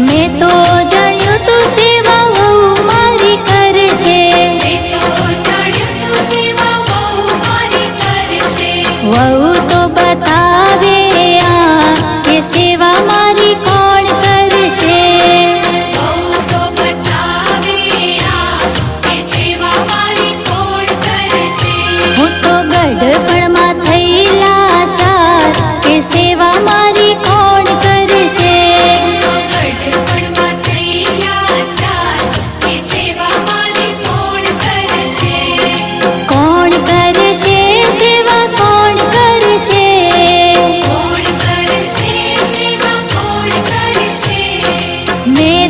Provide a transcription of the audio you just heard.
મેં તો જાણ્યું તું સેવા બહુ મારી કરશે, વહુ તો બતાવે આ કે સેવા મારી કોણ કરશે, હું તો ગઢપણમાં થયેલા ચાર કે સેવા મારી કોણ કરશે, કોણ કરશે સેવા કોણ કરશે, મેં